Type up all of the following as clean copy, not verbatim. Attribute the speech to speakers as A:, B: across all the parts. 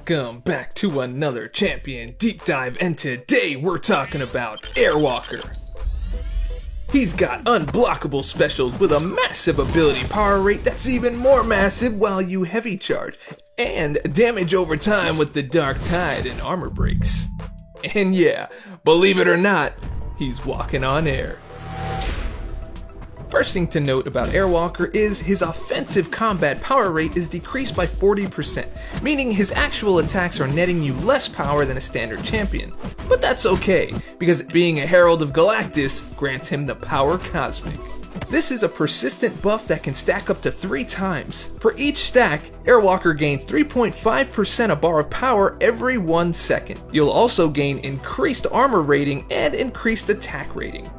A: Welcome back to another Champion Deep Dive, and today we're talking about Airwalker. He's got unblockable specials with a massive ability power rate that's even more massive while you heavy charge, and damage over time with the Dark Tide and armor breaks. And yeah, believe it or not, he's walking on air. First thing to note about Airwalker is his offensive combat power rate is decreased by 40%, meaning his actual attacks are netting you less power than a standard champion. But that's okay, because being a Herald of Galactus grants him the Power Cosmic. This is a persistent buff that can stack up to 3 times. For each stack, Airwalker gains 3.5% a bar of power every 1 second. You'll also gain increased armor rating and increased attack rating.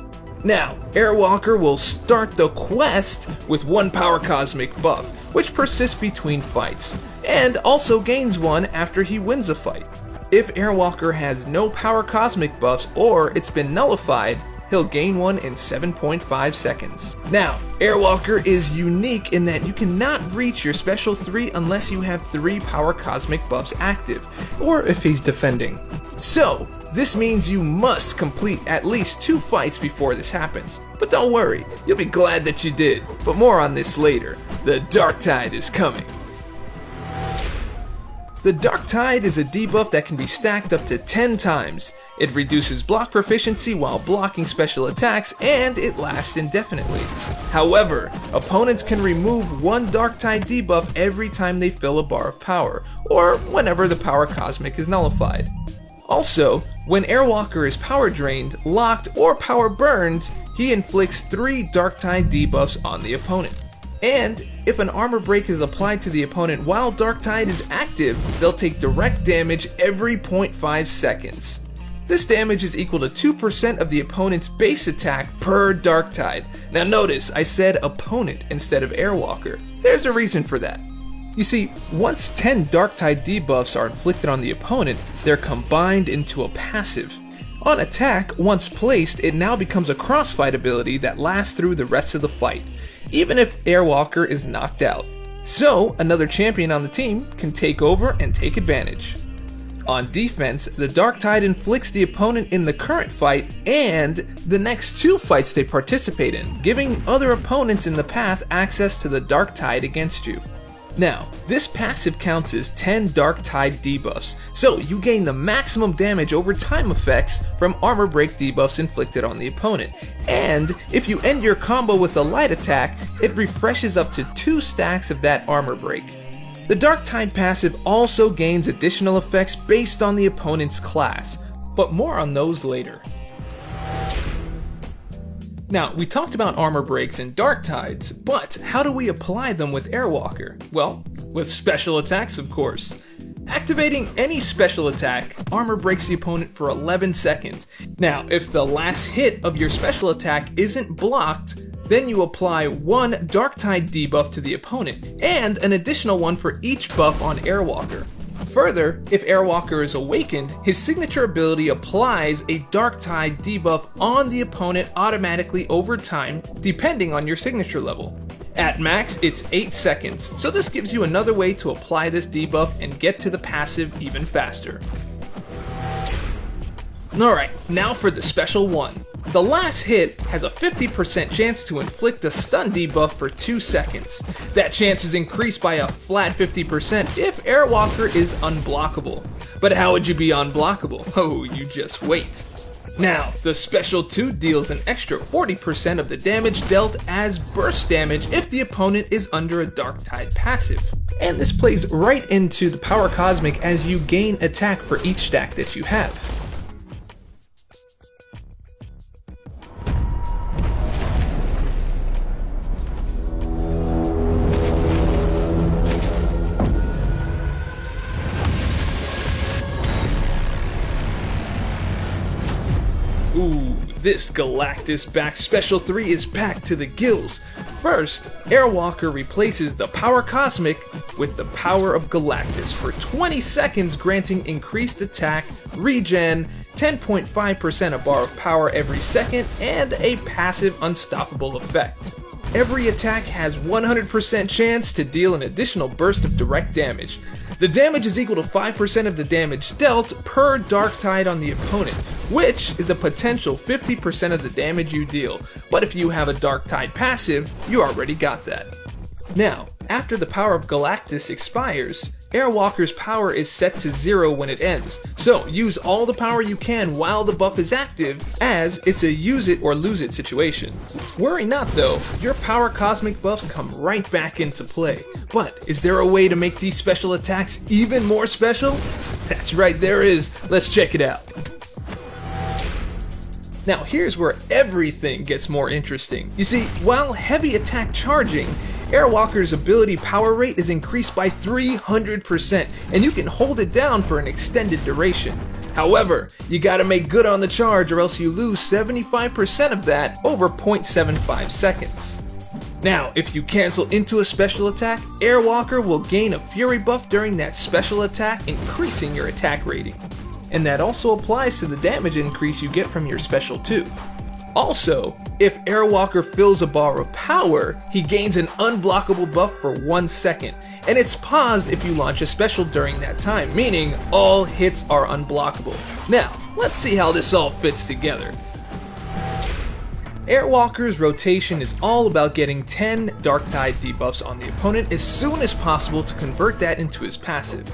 A: Now, Airwalker will start the quest with 1 Power Cosmic buff, which persists between fights, and also gains 1 after he wins a fight. If Airwalker has no Power Cosmic buffs or it's been nullified, he'll gain 1 in 7.5 seconds. Now, Airwalker is unique in that you cannot reach your special 3 unless you have 3 Power Cosmic buffs active, or if he's defending. So, this means you must complete at least 2 fights before this happens. But don't worry, you'll be glad that you did. But more on this later. The Dark Tide is coming. The Dark Tide is a debuff that can be stacked up to 10 times. It reduces block proficiency while blocking special attacks, and it lasts indefinitely. However, opponents can remove 1 Dark Tide debuff every time they fill a bar of power, or whenever the Power Cosmic is nullified. Also, when Airwalker is power drained, locked, or power burned, he inflicts 3 Dark Tide debuffs on the opponent. And if an armor break is applied to the opponent while Dark Tide is active, they'll take direct damage every 0.5 seconds. This damage is equal to 2% of the opponent's base attack per Dark Tide. Now notice, I said opponent instead of Airwalker. There's a reason for that. You see, once 10 Dark Tide debuffs are inflicted on the opponent, they're combined into a passive. On attack, once placed, it now becomes a crossfight ability that lasts through the rest of the fight, even if Airwalker is knocked out. So, another champion on the team can take over and take advantage. On defense, the Dark Tide inflicts the opponent in the current fight and the next 2 fights they participate in, giving other opponents in the path access to the Dark Tide against you. Now, this passive counts as 10 Dark Tide debuffs, so you gain the maximum damage over time effects from armor break debuffs inflicted on the opponent. And if you end your combo with a light attack, it refreshes up to 2 stacks of that armor break. The Dark Tide passive also gains additional effects based on the opponent's class, but more on those later. Now, we talked about armor breaks and Dark Tides, but how do we apply them with Airwalker? Well, with special attacks, of course. Activating any special attack, armor breaks the opponent for 11 seconds. Now, if the last hit of your special attack isn't blocked, then you apply 1 Dark Tide debuff to the opponent, and an additional one for each buff on Airwalker. Further, if Airwalker is awakened, his signature ability applies a Dark Tide debuff on the opponent automatically over time, depending on your signature level. At max, it's 8 seconds, so this gives you another way to apply this debuff and get to the passive even faster. Alright, now for the special one. The last hit has a 50% chance to inflict a stun debuff for 2 seconds. That chance is increased by a flat 50% if Airwalker is unblockable. But how would you be unblockable? Oh, you just wait. Now, the special 2 deals an extra 40% of the damage dealt as burst damage if the opponent is under a Dark Tide passive. And this plays right into the Power Cosmic as you gain attack for each stack that you have. Ooh, this Galactus-backed Special 3 is packed to the gills. First, Airwalker replaces the Power Cosmic with the Power of Galactus for 20 seconds, granting increased attack, regen, 10.5% a bar of power every second, and a passive unstoppable effect. every attack has 100% chance to deal an additional burst of direct damage. The damage is equal to 5% of the damage dealt per Dark Tide on the opponent, which is a potential 50% of the damage you deal, but if you have a Dark Tide passive, you already got that. Now, after the power of Galactus expires, Airwalker's power is set to 0 when it ends, so use all the power you can while the buff is active, as it's a use it or lose it situation. Worry not though, your power cosmic buffs come right back into play. But is there a way to make these special attacks even more special? That's right, there is. Let's check it out. Now here's where everything gets more interesting. You see, while heavy attack charging, Airwalker's ability power rate is increased by 300%, and you can hold it down for an extended duration. However, you gotta make good on the charge or else you lose 75% of that over 0.75 seconds. Now, if you cancel into a special attack, Airwalker will gain a Fury buff during that special attack, increasing your attack rating. And that also applies to the damage increase you get from your special too. Also, if Airwalker fills a bar of power, he gains an unblockable buff for 1 second, and it's paused if you launch a special during that time, meaning all hits are unblockable. Now, let's see how this all fits together. Airwalker's rotation is all about getting 10 Dark Tide debuffs on the opponent as soon as possible to convert that into his passive.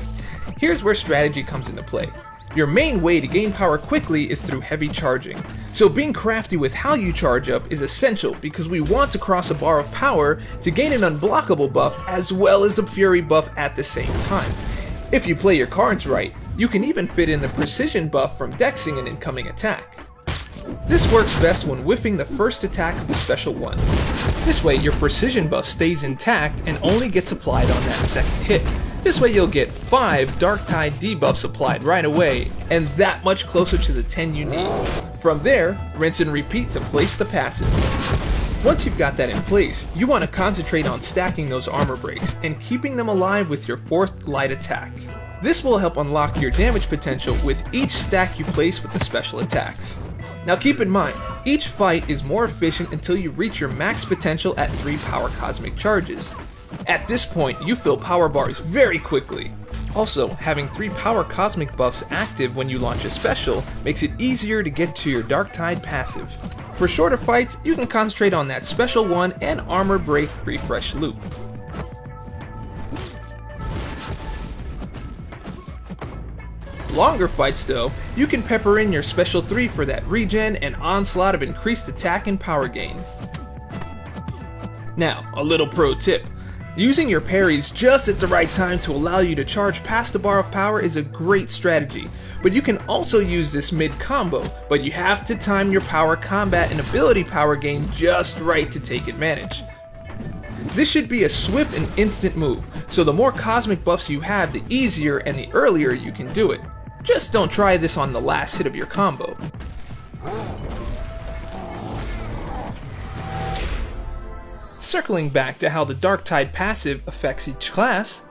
A: Here's where strategy comes into play. Your main way to gain power quickly is through heavy charging. So being crafty with how you charge up is essential because we want to cross a bar of power to gain an unblockable buff as well as a Fury buff at the same time. If you play your cards right, you can even fit in the precision buff from dexing an incoming attack. This works best when whiffing the first attack of the special one. This way your precision buff stays intact and only gets applied on that second hit. This way you'll get 5 Dark Tide debuffs applied right away, and that much closer to the 10 you need. From there, rinse and repeat to place the passive. Once you've got that in place, you want to concentrate on stacking those armor breaks and keeping them alive with your 4th light attack. This will help unlock your damage potential with each stack you place with the special attacks. Now keep in mind, each fight is more efficient until you reach your max potential at 3 power cosmic charges. At this point, you fill power bars very quickly. Also, having 3 power cosmic buffs active when you launch a special makes it easier to get to your Dark Tide passive. For shorter fights, you can concentrate on that special one and armor break refresh loop. Longer fights though, you can pepper in your special 3 for that regen and onslaught of increased attack and power gain. Now, a little pro tip. Using your parries just at the right time to allow you to charge past the bar of power is a great strategy, but you can also use this mid-combo, but you have to time your power combat and ability power gain just right to take advantage. This should be a swift and instant move, so the more cosmic buffs you have, the easier and the earlier you can do it. Just don't try this on the last hit of your combo. Circling back to how the Dark Tide passive affects each class,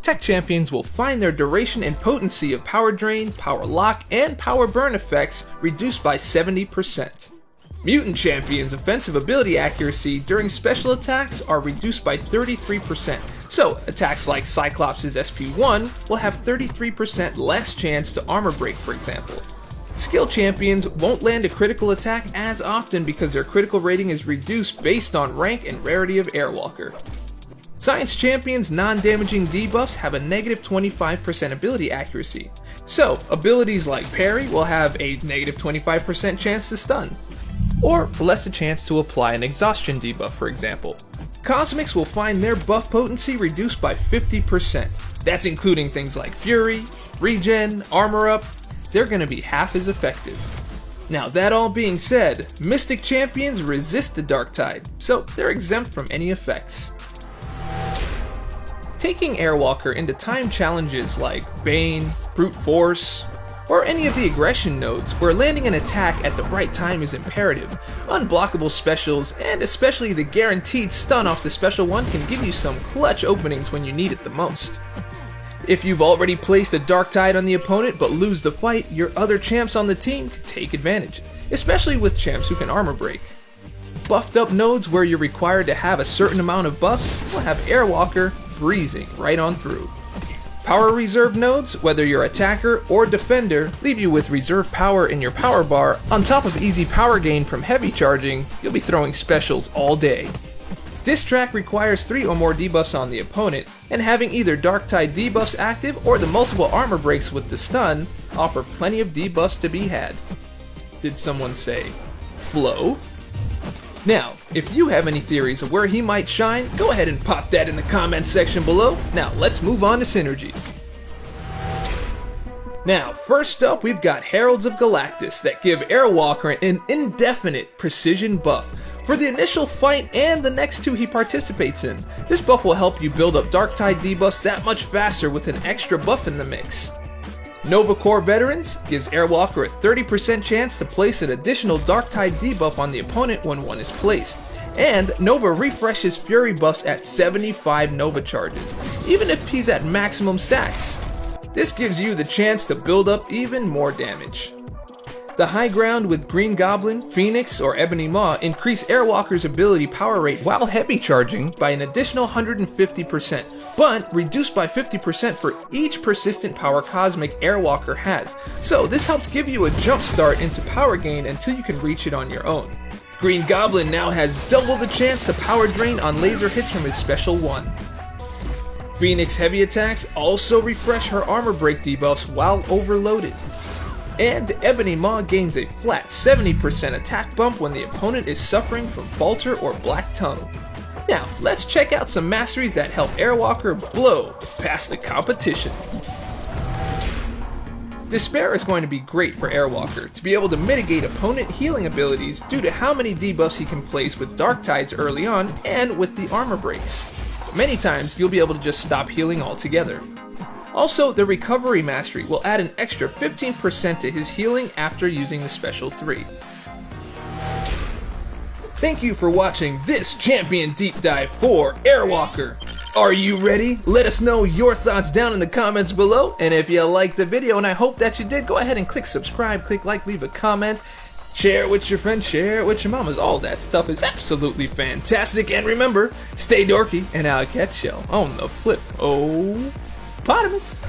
A: Tech Champions will find their duration and potency of Power Drain, Power Lock, and Power Burn effects reduced by 70%. Mutant Champions' offensive ability accuracy during special attacks are reduced by 33%, so attacks like Cyclops' SP1 will have 33% less chance to armor break, for example. Skill Champions won't land a critical attack as often because their critical rating is reduced based on rank and rarity of Airwalker. Science Champions' non-damaging debuffs have a negative 25% ability accuracy, so abilities like Parry will have a negative 25% chance to stun, or less a chance to apply an exhaustion debuff, for example. Cosmics will find their buff potency reduced by 50%. That's including things like Fury, Regen, Armor Up. They're going to be half as effective. Now that all being said, Mystic Champions resist the Dark Tide, so they're exempt from any effects. Taking Airwalker into time challenges like Bane, Brute Force, or any of the aggression nodes where landing an attack at the right time is imperative, unblockable specials, and especially the guaranteed stun off the special one can give you some clutch openings when you need it the most. If you've already placed a Dark Tide on the opponent but lose the fight, your other champs on the team can take advantage, especially with champs who can armor break. buffed up nodes where you're required to have a certain amount of buffs will have Airwalker breezing right on through. Power reserve nodes, whether you're attacker or defender, leave you with reserve power in your power bar. On top of easy power gain from heavy charging, you'll be throwing specials all day. This track requires 3 or more debuffs on the opponent, and having either Darktide debuffs active or the multiple armor breaks with the stun offer plenty of debuffs to be had. Did someone say flow? Now, if you have any theories of where he might shine, go ahead and pop that in the comments section below. Now, let's move on to synergies. Now, first up, we've got Heralds of Galactus that give Airwalker an indefinite precision buff for the initial fight and the next 2 he participates in. This buff will help you build up Darktide debuffs that much faster with an extra buff in the mix. Nova Corps Veterans gives Airwalker a 30% chance to place an additional Darktide debuff on the opponent when one is placed. And Nova refreshes Fury buffs at 75 Nova charges, even if he's at maximum stacks. This gives you the chance to build up even more damage. The High Ground with Green Goblin, Phoenix, or Ebony Maw increase Airwalker's ability power rate while heavy charging by an additional 150%, but reduced by 50% for each persistent power cosmic Airwalker has. So this helps give you a jump start into power gain until you can reach it on your own. Green Goblin now has double the chance to power drain on laser hits from his special 1. Phoenix heavy attacks also refresh her armor break debuffs while overloaded. And Ebony Maw gains a flat 70% attack bump when the opponent is suffering from Falter or Black Tongue. Now, let's check out some masteries that help Airwalker blow past the competition. Despair is going to be great for Airwalker to be able to mitigate opponent healing abilities due to how many debuffs he can place with Darktides early on and with the armor breaks. Many times you'll be able to just stop healing altogether. Also, the Recovery Mastery will add an extra 15% to his healing after using the Special 3. Thank you for watching this Champion Deep Dive for Airwalker. Are you ready? Let us know your thoughts down in the comments below, and if you liked the video, and I hope that you did, go ahead and click subscribe, click like, leave a comment, share it with your friends, share it with your mamas. All that stuff is absolutely fantastic, and remember, stay dorky, and I'll catch you on the flip. Oh, Potamus.